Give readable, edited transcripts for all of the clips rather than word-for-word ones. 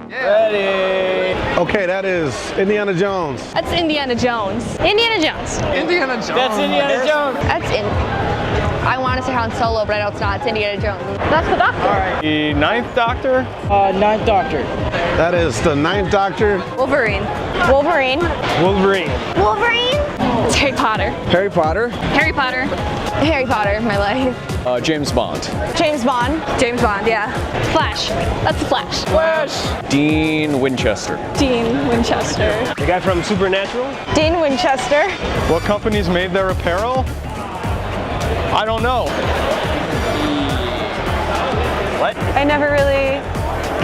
Ready. Okay, that is Indiana Jones. That's Indiana Jones. Indiana Jones. Indiana Jones. That's Indiana Jones. That's in. I want to say Han Solo, but I know it's not. It's Indiana Jones. That's the Doctor. All right. The Ninth Doctor. Ninth Doctor. That is the Ninth Doctor. Wolverine. Wolverine. Wolverine. Wolverine. It's Harry Potter. Harry Potter. Harry Potter. Harry Potter, my life. James Bond. James Bond. James Bond, yeah. Flash. That's the Flash. Flash. Dean Winchester. Dean Winchester. The guy from Supernatural. Dean Winchester. What companies made their apparel? I don't know. What? I never really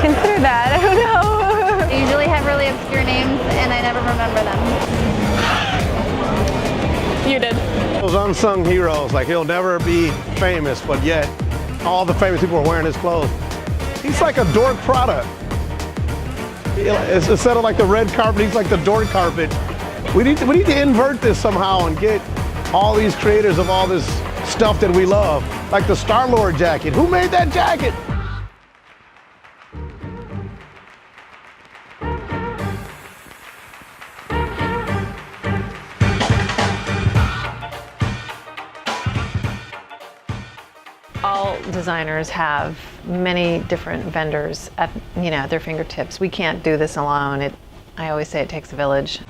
considered that. I don't know. They usually have really obscure names, and I never remember them. You did. Those unsung heroes, like he'll never be famous, but yet all the famous people are wearing his clothes. He's like a dork product. Instead of like the red carpet, he's like the dork carpet. We need to invert this somehow and get all these creators of all this stuff that we love, like the Star-Lord jacket. Who made that jacket? All designers have many different vendors at their fingertips. We can't do this alone. I always say it takes a village.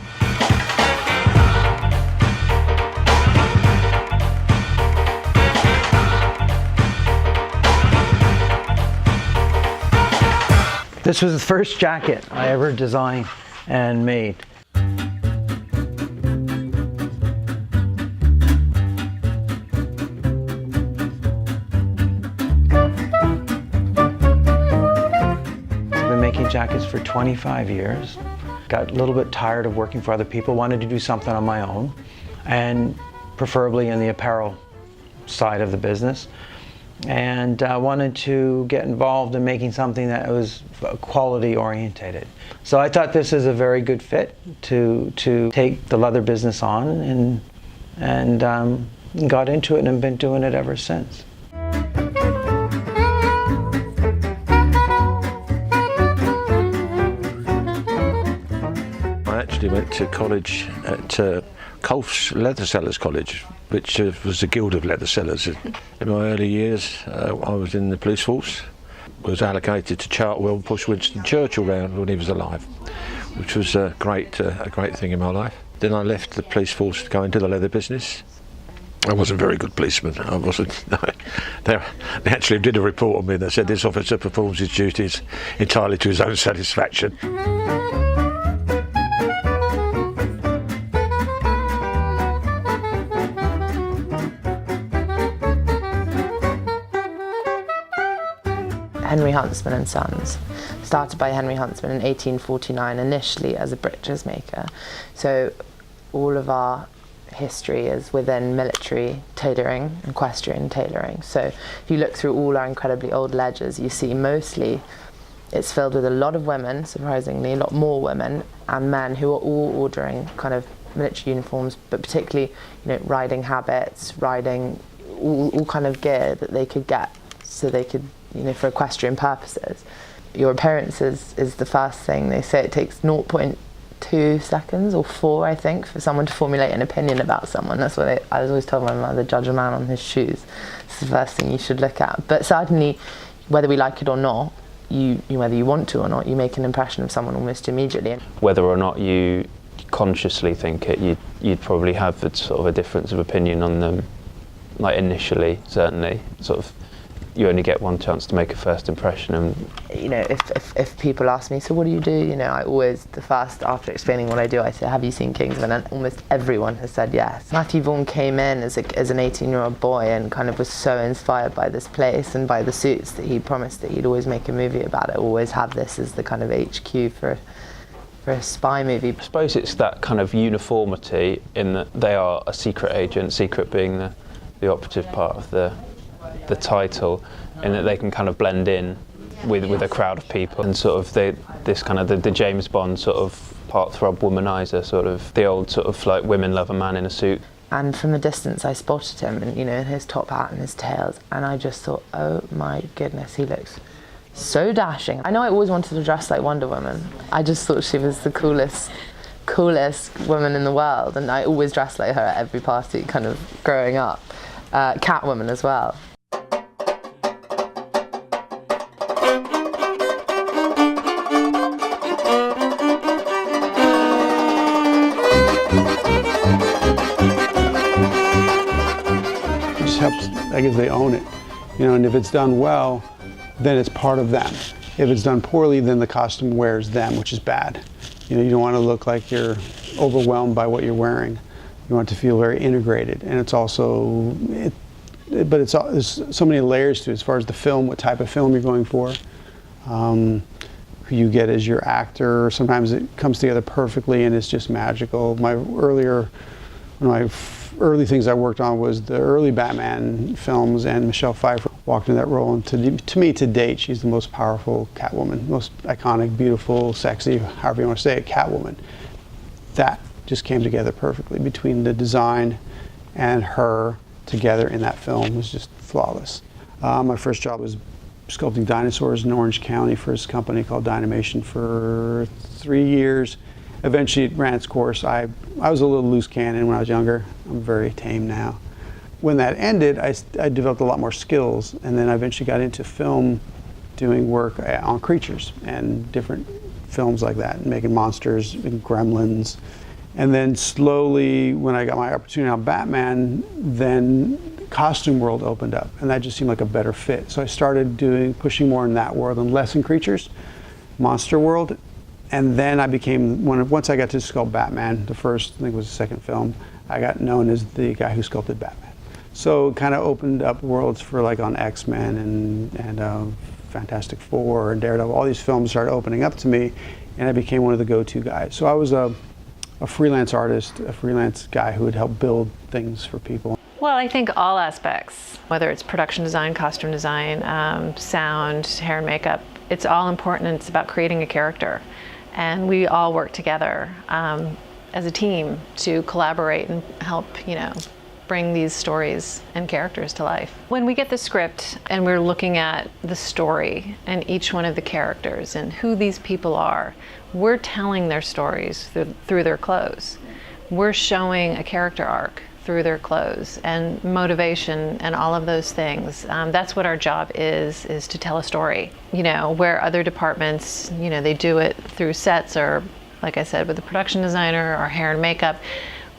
This was the first jacket I ever designed and made. I've been making jackets for 25 years. Got a little bit tired of working for other people, wanted to do something on my own, and preferably in the apparel side of the business. And I wanted to get involved in making something that was quality orientated. So I thought this is a very good fit to take the leather business on, and got into it and been doing it ever since. I actually went to college at Colf's Leather Sellers College, which was the Guild of Leather Sellers. In my early years, I was in the police force, was allocated to Chartwell and push Winston Churchill round when he was alive, which was a great thing in my life. Then I left the police force to go into the leather business. I wasn't a very good policeman. I wasn't. No. They actually did a report on me. They said this officer performs his duties entirely to his own satisfaction. Henry Huntsman and Sons, started by Henry Huntsman in 1849, initially as a breeches maker. So all of our history is within military tailoring and equestrian tailoring. So if you look through all our incredibly old ledgers, you see mostly it's filled with a lot of women, surprisingly, a lot more women, and men who are all ordering kind of military uniforms, but particularly, riding habits, riding all kind of gear that they could get, so they could, for equestrian purposes. Your appearance is the first thing. They say it takes 0.2 seconds or 4, I think, for someone to formulate an opinion about someone. That's what I was always told my mother, judge a man on his shoes. It's the first thing you should look at. But certainly, whether we like it or not, whether you want to or not, you make an impression of someone almost immediately. Whether or not you consciously think it, you'd probably have sort of a difference of opinion on them, like initially, certainly, sort of. You only get one chance to make a first impression, and if people ask me, so what do you do? I always, after explaining what I do, I say, have you seen Kingsman? And almost everyone has said yes. Matthew Vaughn came in as an 18-year-old boy and kind of was so inspired by this place and by the suits that he promised that he'd always make a movie about it, always have this as the kind of HQ for a spy movie. I suppose it's that kind of uniformity in that they are a secret agent, secret being the operative part of the title, in that they can kind of blend in with a crowd of people, and sort of this kind of the James Bond sort of heartthrob womanizer, sort of the old sort of like women love a man in a suit. And from a distance I spotted him, and in his top hat and his tails, and I just thought, oh my goodness, he looks so dashing. I know I always wanted to dress like Wonder Woman. I just thought she was the coolest woman in the world, and I always dressed like her at every party kind of growing up. Catwoman as well. It just helps, I guess they own it, you know, and if it's done well, then it's part of them. If it's done poorly, then the costume wears them, which is bad. You know, you don't want to look like you're overwhelmed by what you're wearing. You want it to feel very integrated, and it's also, there's so many layers to it as far as the film, what type of film you're going for, who you get as your actor. Sometimes it comes together perfectly and it's just magical. One of my early things I worked on was the early Batman films, and Michelle Pfeiffer walked in that role, and to me, to date, she's the most powerful Catwoman, most iconic, beautiful, sexy, however you want to say it, Catwoman. That just came together perfectly between the design and her together in that film. It was just flawless. My first job was sculpting dinosaurs in Orange County for this company called Dynamation for 3 years. Eventually it ran its course. I was a little loose cannon when I was younger. I'm very tame now. When that ended, I developed a lot more skills, and then I eventually got into film, doing work on creatures and different films like that, making monsters and gremlins. And then slowly, when I got my opportunity on Batman, then the costume world opened up, and that just seemed like a better fit. So I started pushing more in that world and less in creatures, monster world. And then I became, once I got to sculpt Batman, the first, I think it was the second film, I got known as the guy who sculpted Batman. So it kind of opened up worlds for, like, on X-Men and Fantastic Four and Daredevil. All these films started opening up to me, and I became one of the go-to guys. So I was a freelance artist, a freelance guy who would help build things for people. Well, I think all aspects, whether it's production design, costume design, sound, hair and makeup, it's all important, and it's about creating a character. And we all work together as a team to collaborate and help, bring these stories and characters to life. When we get the script and we're looking at the story and each one of the characters and who these people are, we're telling their stories through their clothes. We're showing a character arc through their clothes and motivation and all of those things. That's what our job is to tell a story. Where other departments, they do it through sets, or like I said, with the production designer or hair and makeup,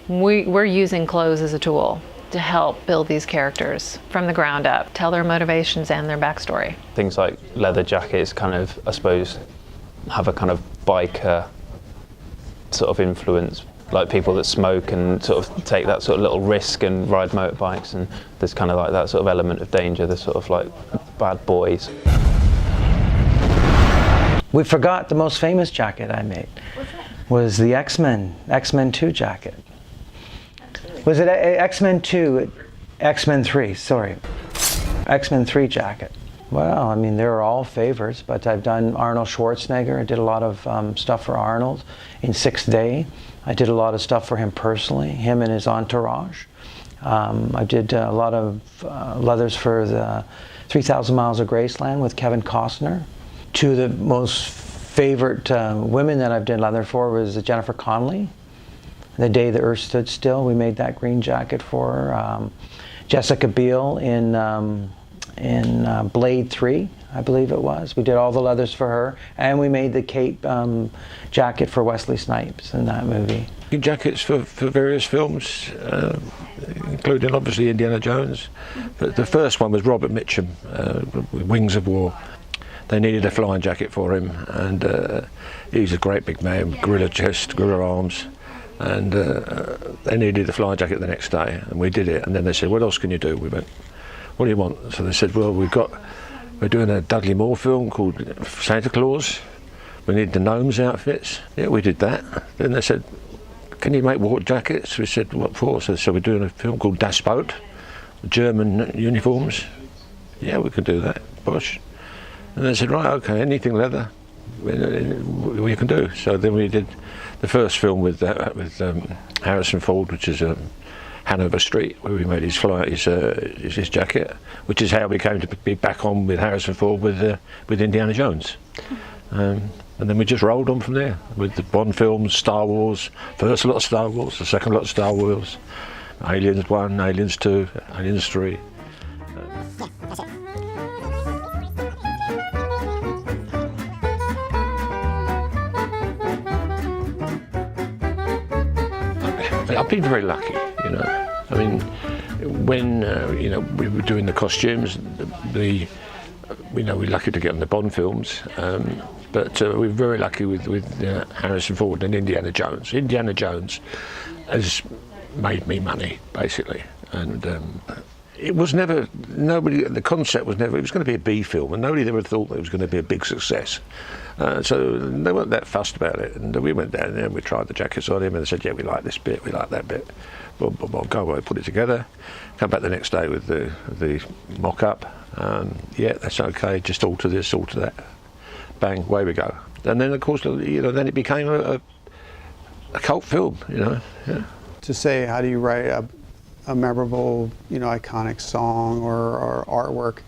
we're using clothes as a tool to help build these characters from the ground up, tell their motivations and their backstory. Things like leather jackets kind of, I suppose, have a kind of biker sort of influence, like people that smoke and sort of take that sort of little risk and ride motorbikes, and there's kind of like that sort of element of danger, the sort of like bad boys. We forgot the most famous jacket I made. What's that? Was the X-Men 2 jacket. Was it X-Men 2? X-Men 3, sorry. X-Men 3 jacket. Well, I mean, they're all favorites, but I've done Arnold Schwarzenegger. I did a lot of stuff for Arnold in Sixth Day. I did a lot of stuff for him personally, him and his entourage. I did a lot of leathers for the 3,000 Miles of Graceland with Kevin Costner. Two of the most favorite women that I've done leather for was Jennifer Connelly. The Day the Earth Stood Still, we made that green jacket for her. Jessica Biel in Blade 3, I believe it was. We did all the leathers for her, and we made the cape jacket for Wesley Snipes in that movie. Jackets for various films, including obviously Indiana Jones. But the first one was Robert Mitchum, Wings of War. They needed a flying jacket for him, and he's a great big man, gorilla chest, gorilla arms, and they needed a flying jacket the next day, and we did it. And then they said, "What else can you do?" We went, "What do you want?" So they said, "Well, we're doing a Dudley Moore film called Santa Claus. We need the gnomes outfits." Yeah, we did that. Then they said, "Can you make water jackets?" We said, "What for?" So we're doing a film called Das Boot, German uniforms. Yeah, we can do that. Bosh. And they said, "Right, okay, anything leather, we can do." So then we did the first film with Harrison Ford, which is Hanover Street, where we made his jacket, which is how we came to be back on with Harrison Ford with Indiana Jones. And then we just rolled on from there with the Bond films, Star Wars, first lot of Star Wars, the second lot of Star Wars, Aliens 1, Aliens 2, Aliens 3. I've been very lucky, you know. I mean, when you know, we were doing the costumes, we're lucky to get on the Bond films, but we're very lucky with Harrison Ford and Indiana Jones. Indiana Jones has made me money, basically, and it was never, the concept was never, it was going to be a B film, and nobody ever thought it was going to be a big success. So they weren't that fussed about it, and we went down there and we tried the jackets on him, and they said, yeah, we like this bit, we like that bit. Well, go away, put it together, come back the next day with the mock-up. Yeah, that's okay, just alter this, alter that. Bang, away we go. And then, of course, you know, then it became a cult film, you know. Yeah. To say, how do you write a memorable, you know, iconic song or artwork,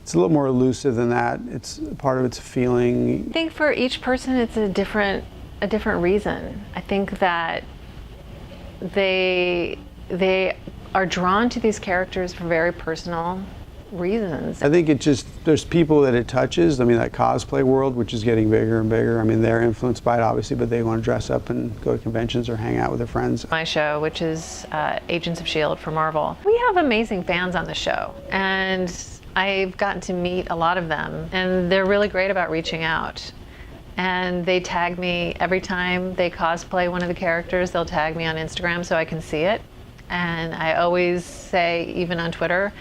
it's a little more elusive than that. It's part of it's a feeling. I think for each person it's a different reason. I think that they are drawn to these characters for very personal reasons. I think there's people that it touches. I mean, that cosplay world, which is getting bigger and bigger. I mean, they're influenced by it, obviously, but they want to dress up and go to conventions or hang out with their friends. My show, which is Agents of S.H.I.E.L.D. for Marvel. We have amazing fans on the show, and I've gotten to meet a lot of them, and they're really great about reaching out. And they tag me every time they cosplay one of the characters. They'll tag me on Instagram so I can see it. And I always say, even on Twitter,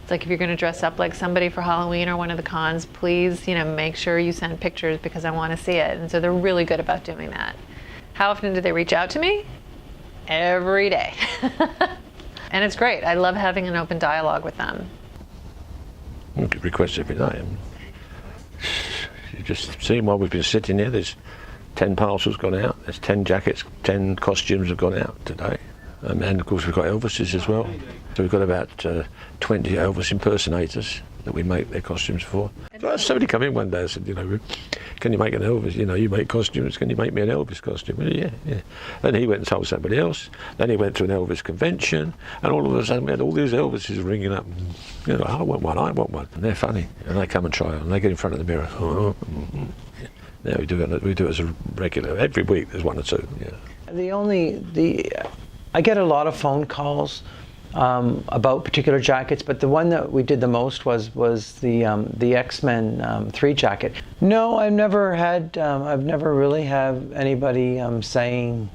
it's like, if you're going to dress up like somebody for Halloween or one of the cons, please, you know, make sure you send pictures because I want to see it. And so they're really good about doing that. How often do they reach out to me? Every day. And it's great. I love having an open dialogue with them. You get requests every day. You just see while we've been sitting here, there's 10 parcels gone out, there's 10 jackets, 10 costumes have gone out today. And of course we've got Elvises as well. So we've got about 20 Elvis impersonators that we make their costumes for. So somebody come in one day and said, you know, can you make an Elvis? You know, you make costumes, can you make me an Elvis costume? Well, yeah. Then he went and told somebody else. Then he went to an Elvis convention, and all of a sudden we had all these Elvises ringing up. You know, I want one. And they're funny. And they come and try on. They get in front of the mirror. Yeah, we do it as a regular. Every week there's one or two. Yeah. I get a lot of phone calls about particular jackets, but the one that we did the most was the X-Men 3 jacket. No, I've never really had anybody saying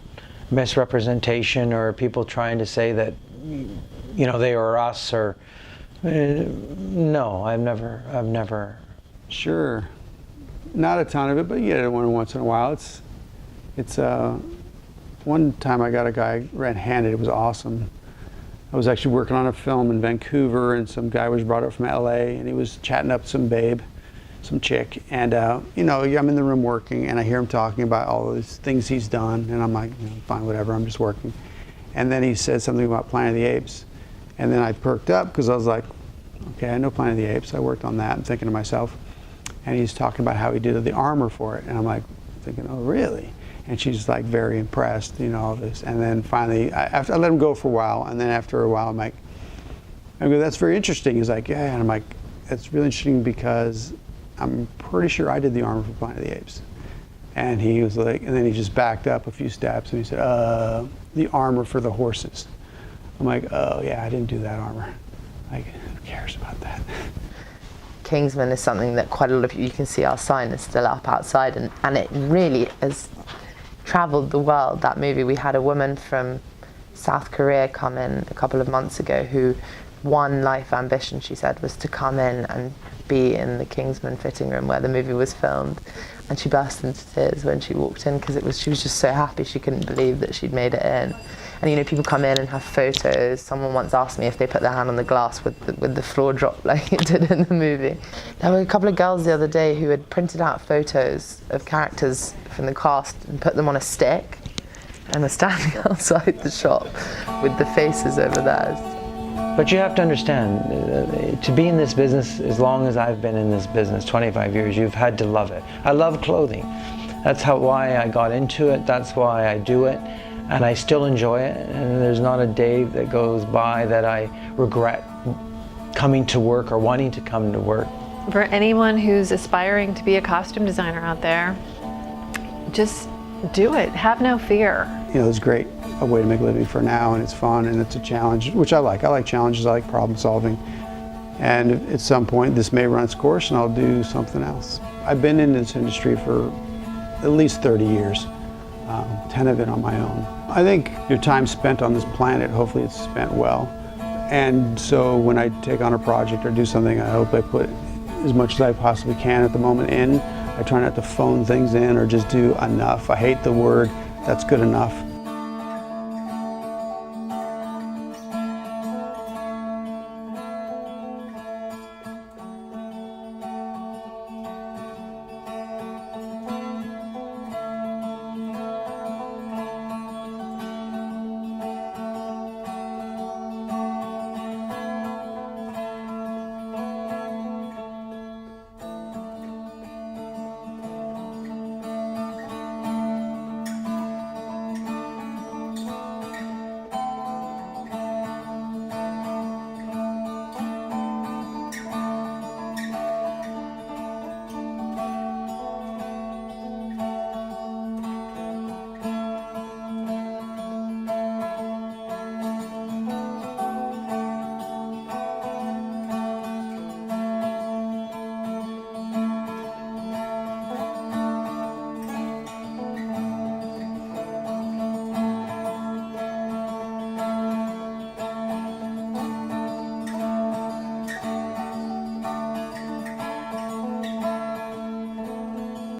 misrepresentation or people trying to say that, you know, they were us or, no, I've never. Sure, not a ton of it, but you get it once in a while. It's one time I got a guy red-handed. It was awesome. I was actually working on a film in Vancouver, and some guy was brought up from LA, and he was chatting up some babe, some chick, and you know, I'm in the room working, and I hear him talking about all these things he's done, and I'm like, you know, fine, whatever, I'm just working. And then he said something about Planet of the Apes, and then I perked up because I was like, okay, I know Planet of the Apes. I worked on that. I'm thinking to myself, and he's talking about how he did the armor for it, and I'm like, thinking, oh, really? And she's like very impressed, you know, all this. And then finally, I let him go for a while. And then after a while, I go, that's very interesting. He's like, yeah. And I'm like, that's really interesting because I'm pretty sure I did the armor for Planet of the Apes. And he was like, and then he just backed up a few steps and he said, the armor for the horses. I'm like, oh yeah, I didn't do that armor. Like, who cares about that? Kingsman is something that quite a lot of you can see our sign is still up outside, and it really has traveled the world. That movie, we had a woman from South Korea come in a couple of months ago who one life ambition, she said, was to come in and be in the Kingsman fitting room where the movie was filmed, and she burst into tears when she walked in because she was just so happy. She couldn't believe that she'd made it in. And you know, people come in and have photos. Someone once asked me if they put their hand on the glass with the floor drop like it did in the movie. There were a couple of girls the other day who had printed out photos of characters from the cast and put them on a stick and are standing outside the shop with the faces over theirs. But you have to understand, to be in this business as long as I've been in this business, 25 years, you've had to love it. I love clothing. That's why I got into it, that's why I do it, and I still enjoy it, and there's not a day that goes by that I regret coming to work or wanting to come to work. For anyone who's aspiring to be a costume designer out there, just do it, have no fear. You know, it's great, a way to make a living for now, and it's fun, and it's a challenge, which I like. I like challenges, I like problem solving. And at some point, this may run its course and I'll do something else. I've been in this industry for at least 30 years, 10 of it on my own. I think your time spent on this planet, hopefully it's spent well. And so when I take on a project or do something, I hope I put as much as I possibly can at the moment in. I try not to phone things in or just do enough. I hate the word, that's good enough.